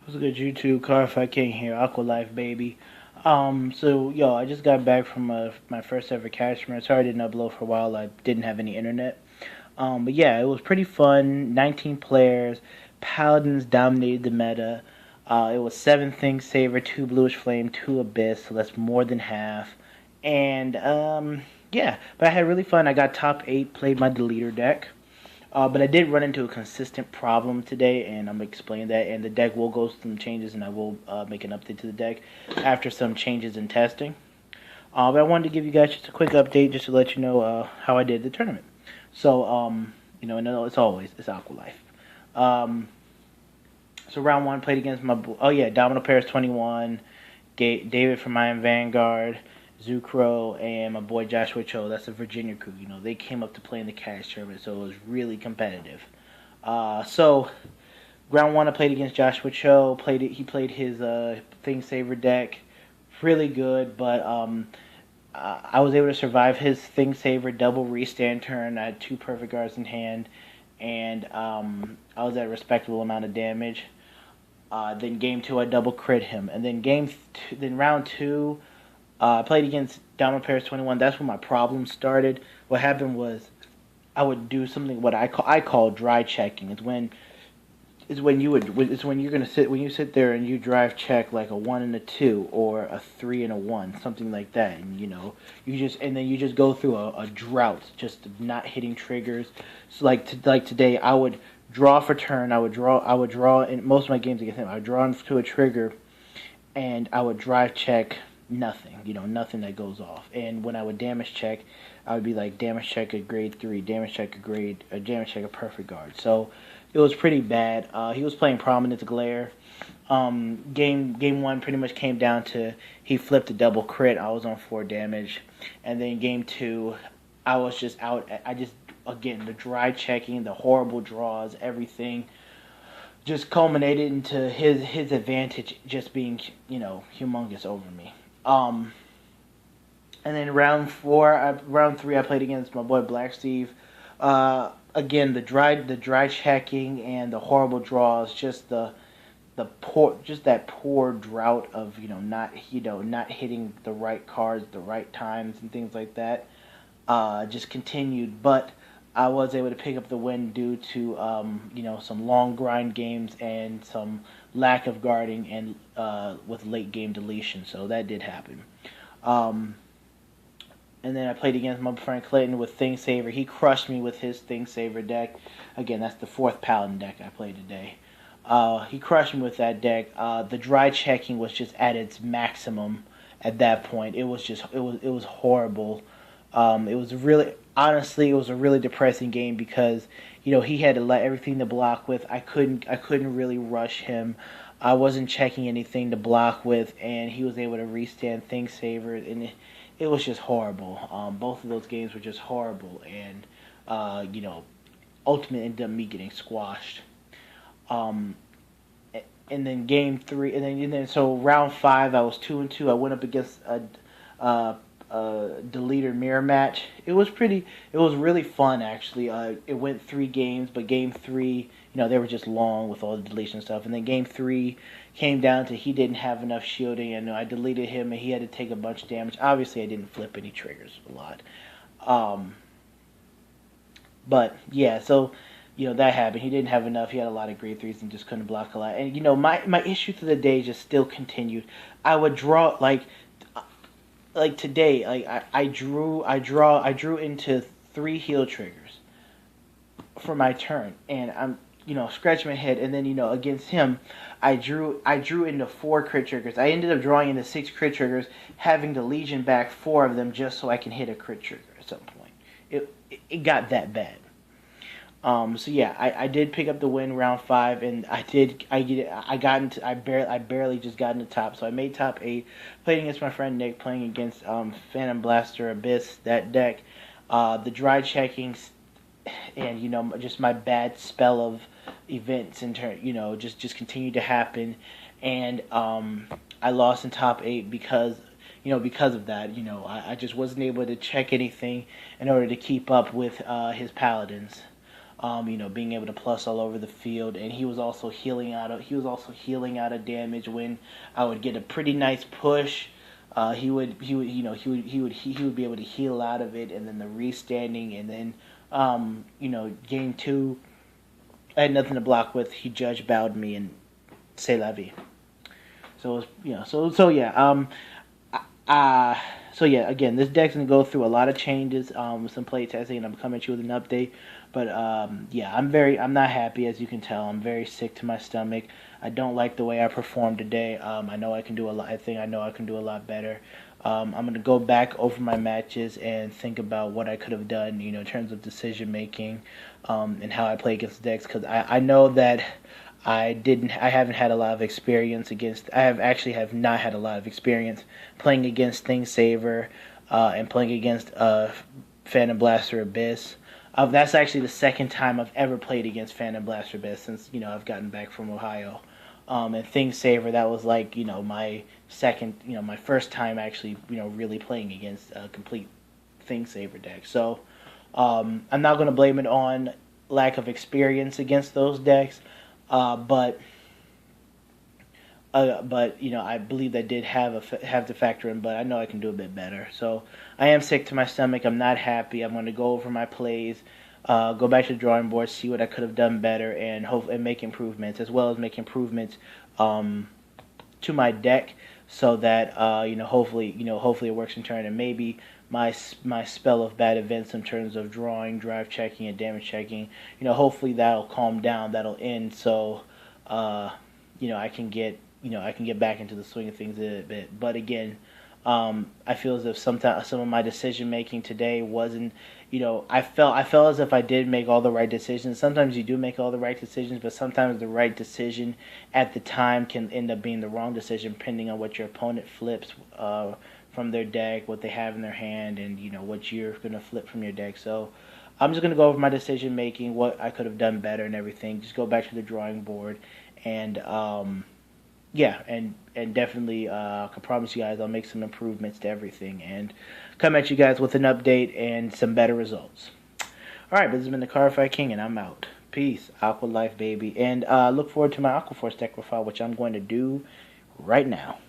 What's good, YouTube? Car if I can't hear Aqua Life, baby. So I just got back from my first ever cash tournament. Sorry I didn't upload for a while. I didn't have any internet. But yeah, it was pretty fun. 19 players. Paladins dominated the meta. It was 7 Things Saver, 2 Bluish Flame, 2 Abyss, so that's more than half. And yeah, but I had really fun. I got top 8, played my deleter deck. But I did run into a consistent problem today, and I'm going to explain that. And the deck will go through some changes, and I will make an update to the deck after some changes in testing. But I wanted to give you guys just a quick update just to let you know how I did the tournament. So, no, it's Aqua Life. So round 1, played against Domino Paris 21, David from Iron Vanguard, Zucro, and my boy Joshua Cho. That's a Virginia crew. They came up to play in the cash tournament, so it was really competitive. So round 1, I played against Joshua Cho. He played his Thing Saver deck, really good, but I was able to survive his Thing Saver double restand turn. I had 2 perfect guards in hand, and I was at a respectable amount of damage. Then game 2, I double crit him, and then round 2. I played against Domino Paris 21. That's when my problem started. What happened was I would do something what I call dry checking. It's when you sit there and you drive check like a 1 and a 2 or a 3 and a 1, something like that, and you just go through a drought, just not hitting triggers. So like today, I would draw for turn. I would draw in most of my games against him. I would draw into a trigger, and I would drive check. Nothing, nothing that goes off. And when I would damage check, I would be like damage check a grade 3, damage check damage check a perfect guard. So it was pretty bad. He was playing Prominence Glare. Game 1 pretty much came down to he flipped a double crit. I was on 4 damage, and then game 2, I was just out. Again, the dry checking, the horrible draws, everything just culminated into his advantage just being humongous over me. And then round 3, I played against my boy Black Steve. Again, the dry checking and the horrible draws, just that poor drought of not hitting the right cards, the right times, and things like that. Just continued, but I was able to pick up the win due to some long grind games and some lack of guarding and with late game deletion. So that did happen. And then I played against my friend Clayton with Thing Saver. He crushed me with his Thing Saver deck. Again, that's the 4th Paladin deck I played today. He crushed me with that deck. The dry checking was just at its maximum at that point. It was horrible. It was a really depressing game because he had to let everything to block with. I couldn't really rush him. I wasn't checking anything to block with, and he was able to restand Thing Saver, and it was just horrible. Both of those games were just horrible, and ultimately ended up me getting squashed. And then game 3, and then so round 5, I was 2-2. I went up against a deleter mirror match. It was really fun actually. It went 3 games, but game 3, they were just long with all the deletion stuff. And then game 3 came down to he didn't have enough shielding, and I deleted him, and he had to take a bunch of damage. Obviously, I didn't flip any triggers a lot. But yeah, so that happened. He didn't have enough. He had a lot of grade 3s and just couldn't block a lot. And my issue to the day just still continued. I would draw like today, I drew into 3 heal triggers for my turn, and I'm scratching my head, and then against him, I drew into 4 crit triggers. I ended up drawing into 6 crit triggers, having to Legion back 4 of them just so I can hit a crit trigger at some point. It got that bad. So yeah, I did pick up the win round 5, and I barely just got into top, so I made top 8. Played against my friend Nick, playing against Phantom Blaster Abyss, that deck. The dry checking and just my bad spell of events in turn just continued to happen, and I lost in top 8 because of that. I just wasn't able to check anything in order to keep up with his paladins. Being able to plus all over the field, and he was also healing out of damage when I would get a pretty nice push. He would be able to heal out of it, and then the restanding, and then game two, I had nothing to block with. He judge bowed me, and c'est la vie. So it was, so yeah, again, this deck's gonna go through a lot of changes, some play testing, and I'm coming at you with an update. But yeah, I'm not happy, as you can tell. I'm very sick to my stomach. I don't like the way I performed today. I know I can do a lot. I know I can do a lot better. I'm gonna go back over my matches and think about what I could have done, in terms of decision making, and how I play against decks. Because I know that I haven't had a lot of experience against. Have not had a lot of experience playing against Thing Saver, and playing against Phantom Blaster Abyss. That's actually the second time I've ever played against Phantom Blaster Abyss since I've gotten back from Ohio. And Thing Saver, that was like my second, my first time actually really playing against a complete Thing Saver deck. So I'm not going to blame it on lack of experience against those decks. But I believe that did have to factor in. But I know I can do a bit better. So I am sick to my stomach. I'm not happy. I'm going to go over my plays, go back to the drawing board, see what I could have done better, and make improvements, as well as make improvements to my deck, so that hopefully it works in turn, and maybe my spell of bad events in terms of drawing, drive checking, and damage checking, hopefully that'll calm down, that'll end, so I can get back into the swing of things a bit. But again, I feel as if some of my decision making today wasn't, I felt as if I did make all the right decisions. Sometimes you do make all the right decisions, but sometimes the right decision at the time can end up being the wrong decision, depending on what your opponent flips from their deck, what they have in their hand, and what you're gonna flip from your deck. So I'm just gonna go over my decision making, what I could have done better, and everything. Just go back to the drawing board, and yeah, and definitely I can promise you guys I'll make some improvements to everything and come at you guys with an update and some better results. Alright, but this has been the Cardfight King, and I'm out. Peace. Aqua Life, baby. And look forward to my Aqua Force deck profile, which I'm going to do right now.